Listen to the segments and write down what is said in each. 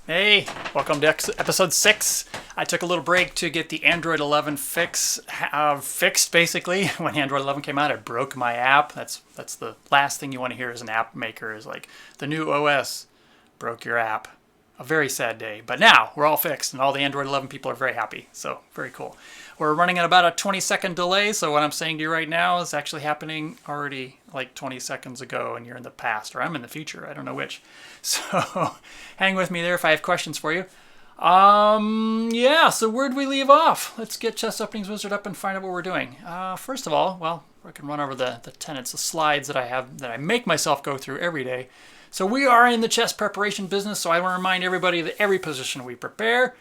Hey, welcome to episode 6. I took a little break to get the Android 11 fixed, basically. When Android 11 came out, it broke my app. That's the last thing you want to hear as an app maker is like, the new OS broke your app. A very sad day. But now, we're all fixed, and all the Android 11 people are very happy. So, very cool. We're running at about a 20-second delay, so what I'm saying to you right now is actually happening already like 20 seconds ago, and you're in the past, or I'm in the future. I don't know which. So, hang with me there if I have questions for you. Yeah, so where'd we leave off? Let's get Chess Openings Wizard up and find out what we're doing. First of all, well, we can run over the tenets, the slides that I have, that I make myself go through every day. So we are in the chess preparation business, so I want to remind everybody that every position we prepare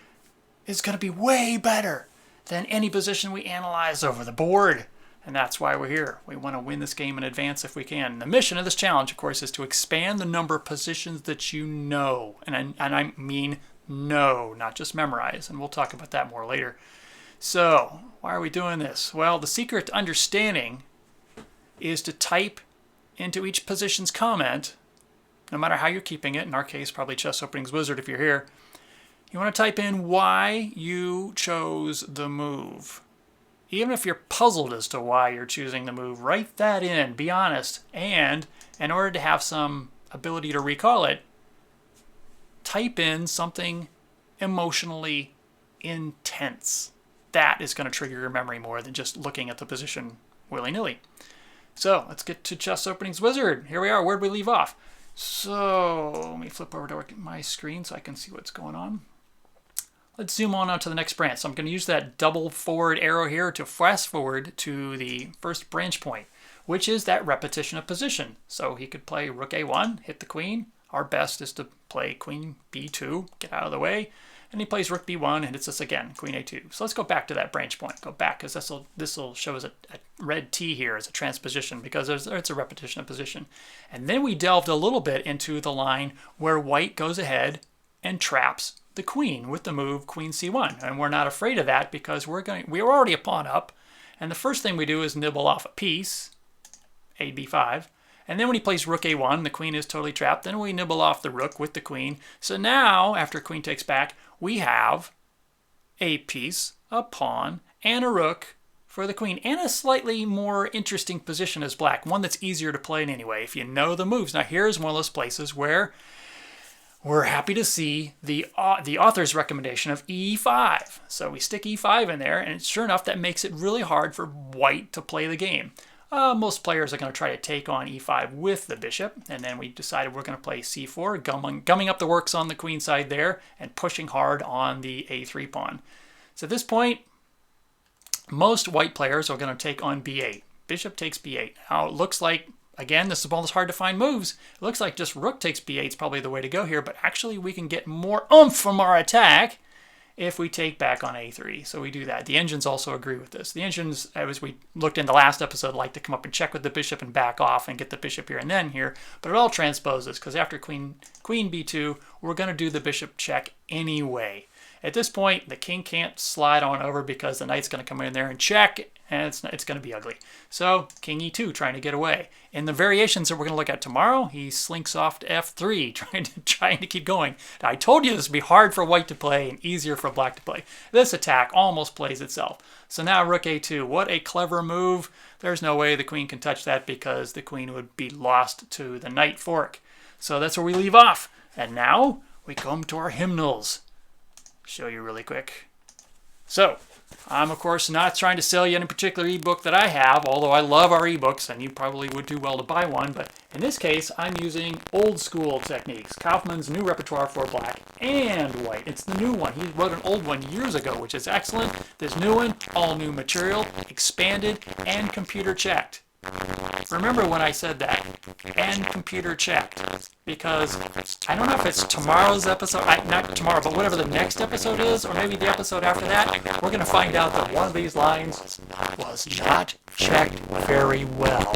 is going to be way better than any position we analyze over the board. And that's why we're here. We want to win this game in advance if we can. The mission of this challenge, of course, is to expand the number of positions that you know. And I mean know, not just memorize. And we'll talk about that more later. So, why are we doing this? Well, the secret to understanding is to type into each position's comment, no matter how you're keeping it. In our case, probably Chess Openings Wizard if you're here. You want to type in why you chose the move. Even if you're puzzled as to why you're choosing the move, write that in, be honest, and in order to have some ability to recall it, type in something emotionally intense. That is going to trigger your memory more than just looking at the position willy-nilly. So, let's get to Chess Openings Wizard. Here we are. Where'd we leave off? So, let me flip over to my screen so I can see what's going on. Let's zoom on to the next branch. So I'm going to use that double forward arrow here to fast forward to the first branch point, which is that repetition of position. So he could play rook a1, hit the queen. Our best is to play queen b2, get out of the way. And he plays rook b1 and hits us again, queen a2. So let's go back to that branch point. Go back, because this will show us a red T here as a transposition, because it's a repetition of position. And then we delved a little bit into the line where white goes ahead and traps the queen with the move queen c1, and we're not afraid of that because we're already a pawn up, and the first thing we do is nibble off a piece, a b5, and then when he plays rook a1, the queen is totally trapped. Then we nibble off the rook with the queen. So now, after queen takes back, we have a piece, a pawn, and a rook for the queen, and a slightly more interesting position as black, one that's easier to play in anyway if you know the moves. Now here's one of those places where we're happy to see the author's recommendation of e5. So we stick e5 in there, and sure enough, that makes it really hard for white to play the game. Most players are going to try to take on e5 with the bishop, and then we decided we're going to play c4, gumming up the works on the queen side there, and pushing hard on the a3 pawn. So at this point, most white players are going to take on b8. Bishop takes b8. Now it looks like, again, this is one of those hard to find moves. It looks like just rook takes b8 is probably the way to go here, but actually we can get more oomph from our attack if we take back on a3. So we do that. The engines also agree with this. The engines, as we looked in the last episode, like to come up and check with the bishop and back off and get the bishop here and then here, but it all transposes because after queen b2, we're going to do the bishop check anyway. At this point, the king can't slide on over because the knight's going to come in there and check, and it's going to be ugly. So king e2, trying to get away. In the variations that we're going to look at tomorrow, he slinks off to f3, trying to keep going. Now, I told you this would be hard for white to play and easier for black to play. This attack almost plays itself. So now rook a2, what a clever move. There's no way the queen can touch that because the queen would be lost to the knight fork. So that's where we leave off. And now we come to our hymnals. Show you really quick. So, I'm of course not trying to sell you any particular ebook that I have, although I love our ebooks and you probably would do well to buy one, but in this case I'm using old school techniques, Kaufman's new repertoire for black and white. It's the new one. He wrote an old one years ago, which is excellent. This new one, all new material, expanded and computer checked. Remember when I said that, and computer checked, because I don't know if it's tomorrow's episode, not tomorrow, but whatever the next episode is, or maybe the episode after that, we're going to find out that one of these lines was not checked very well.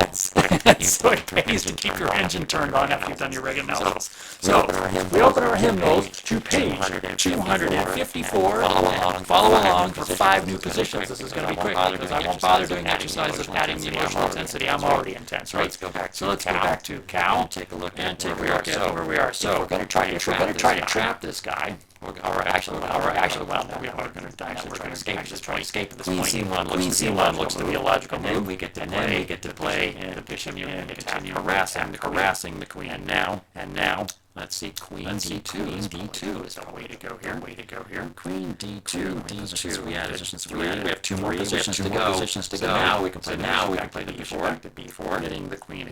So it pays to keep your engine turned on after you've done your rig analysis. So we open our hymnals to page 254 and follow along for 5 new positions. This is going to be quick because I won't bother doing the exercise of adding the emotional intensity. I'm already intense, right? So let's go back to cow and take a look at where we are. So we're going to try to trap this guy. Well, no, we are going to actually escape at this point. Queen C1 looks to be a logical move. We get to play the bishop and continue harassing the queen. And now, let's see, Queen D2 is the way to go here. Queen D2. We have 2 more positions to go. So now we can play the B4, hitting the queen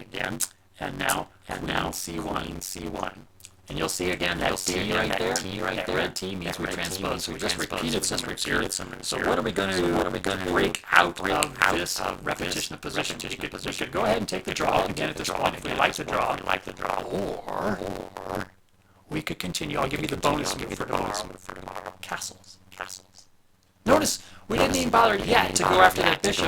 again. And now C1. And you'll see again that T right there. That red T means we transpose. So we just repeated some moves here. So what are we going to do? What are we going to break out of this repetition of position? We could go ahead and take the draw again at this point if we like the draw. Or we could continue. I'll give you the bonus move for tomorrow. Castles. Notice we didn't even bother yet to go after that bishop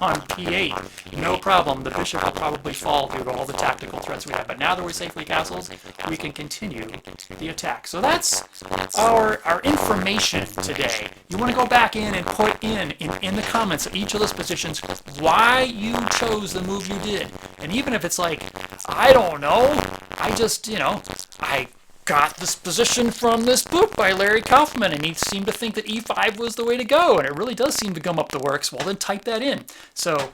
on p8. No problem. The bishop will probably fall due to all the tactical threats we have. But now that we're safely castles, we can continue the attack. So that's our information today. You want to go back in and put in the comments of each of those positions why you chose the move you did. And even if it's like, I don't know, I just, I got this position from this book by Larry Kaufman, and he seemed to think that e5 was the way to go, and it really does seem to gum up the works. Well, then type that in. So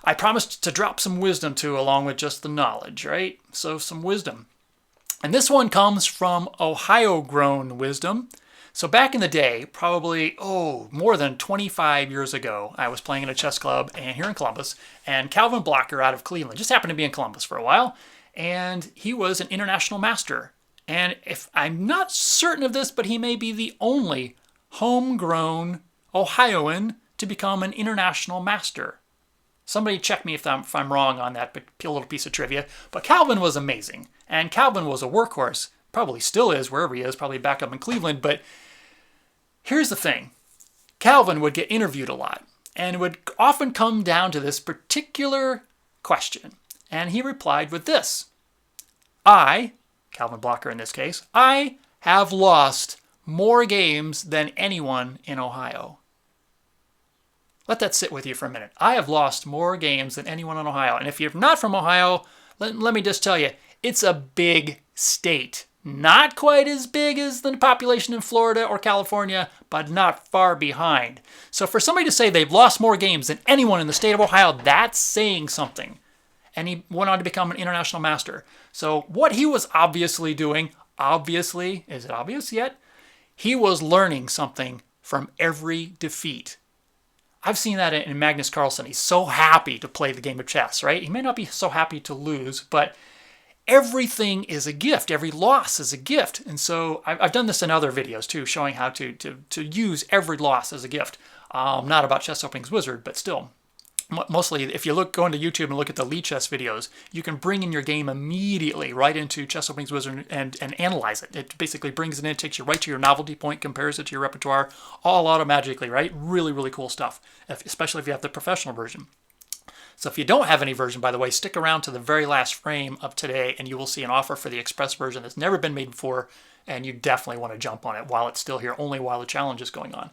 I promised to drop some wisdom too, along with just the knowledge, right? So some wisdom. And this one comes from Ohio-grown wisdom. So back in the day, probably, more than 25 years ago, I was playing in a chess club here in Columbus, and Calvin Blocker out of Cleveland just happened to be in Columbus for a while, and he was an international master. And if I'm not certain of this, but he may be the only homegrown Ohioan to become an international master. Somebody check me if I'm wrong on that, but a little piece of trivia. But Calvin was amazing. And Calvin was a workhorse. Probably still is, wherever he is, probably back up in Cleveland. But here's the thing. Calvin would get interviewed a lot. And it would often come down to this particular question. And he replied with this. Calvin Blocker in this case, I have lost more games than anyone in Ohio. Let that sit with you for a minute. I have lost more games than anyone in Ohio. And if you're not from Ohio, let me just tell you, it's a big state. Not quite as big as the population in Florida or California, but not far behind. So for somebody to say they've lost more games than anyone in the state of Ohio, that's saying something. And he went on to become an international master. So what he was obviously doing, is it obvious yet? He was learning something from every defeat. I've seen that in Magnus Carlsen. He's so happy to play the game of chess, right? He may not be so happy to lose, but everything is a gift. Every loss is a gift. And so I've done this in other videos too, showing how to use every loss as a gift. Not about Chess Openings Wizard, but still. Mostly, if you go into YouTube and look at the Lee Chess videos, you can bring in your game immediately right into Chess Openings Wizard and analyze it. It basically brings it in, takes you right to your novelty point, compares it to your repertoire, all automatically, right? Really, really cool stuff, especially if you have the professional version. So if you don't have any version, by the way, stick around to the very last frame of today, and you will see an offer for the Express version that's never been made before, and you definitely want to jump on it while it's still here, only while the challenge is going on.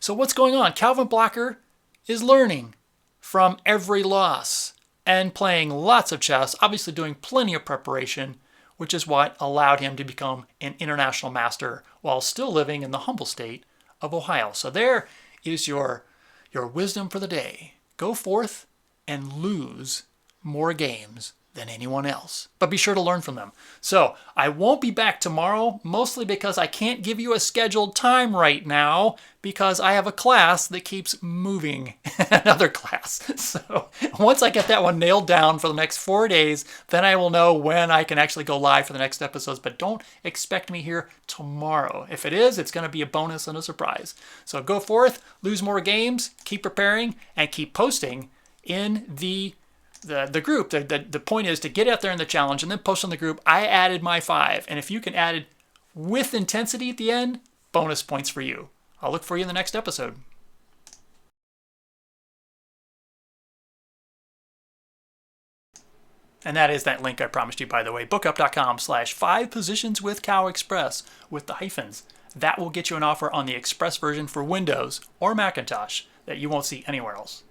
So what's going on? Calvin Blocker is learning from every loss and playing lots of chess, obviously doing plenty of preparation, which is what allowed him to become an international master while still living in the humble state of Ohio. So there is your wisdom for the day. Go forth and lose more games than anyone else, but be sure to learn from them. So I won't be back tomorrow, mostly because I can't give you a scheduled time right now because I have a class that keeps moving, another class. So once I get that one nailed down for the next 4 days, then I will know when I can actually go live for the next episodes, but don't expect me here tomorrow. If it is, it's going to be a bonus and a surprise. So go forth, lose more games, keep preparing, and keep posting in the group. The point is to get out there in the challenge and then post on the group, I added my 5. And if you can add it with intensity at the end, bonus points for you. I'll look for you in the next episode. And that is that link I promised you, by the way, bookup.com/5positions-with-cow-express with the hyphens. That will get you an offer on the express version for Windows or Macintosh that you won't see anywhere else.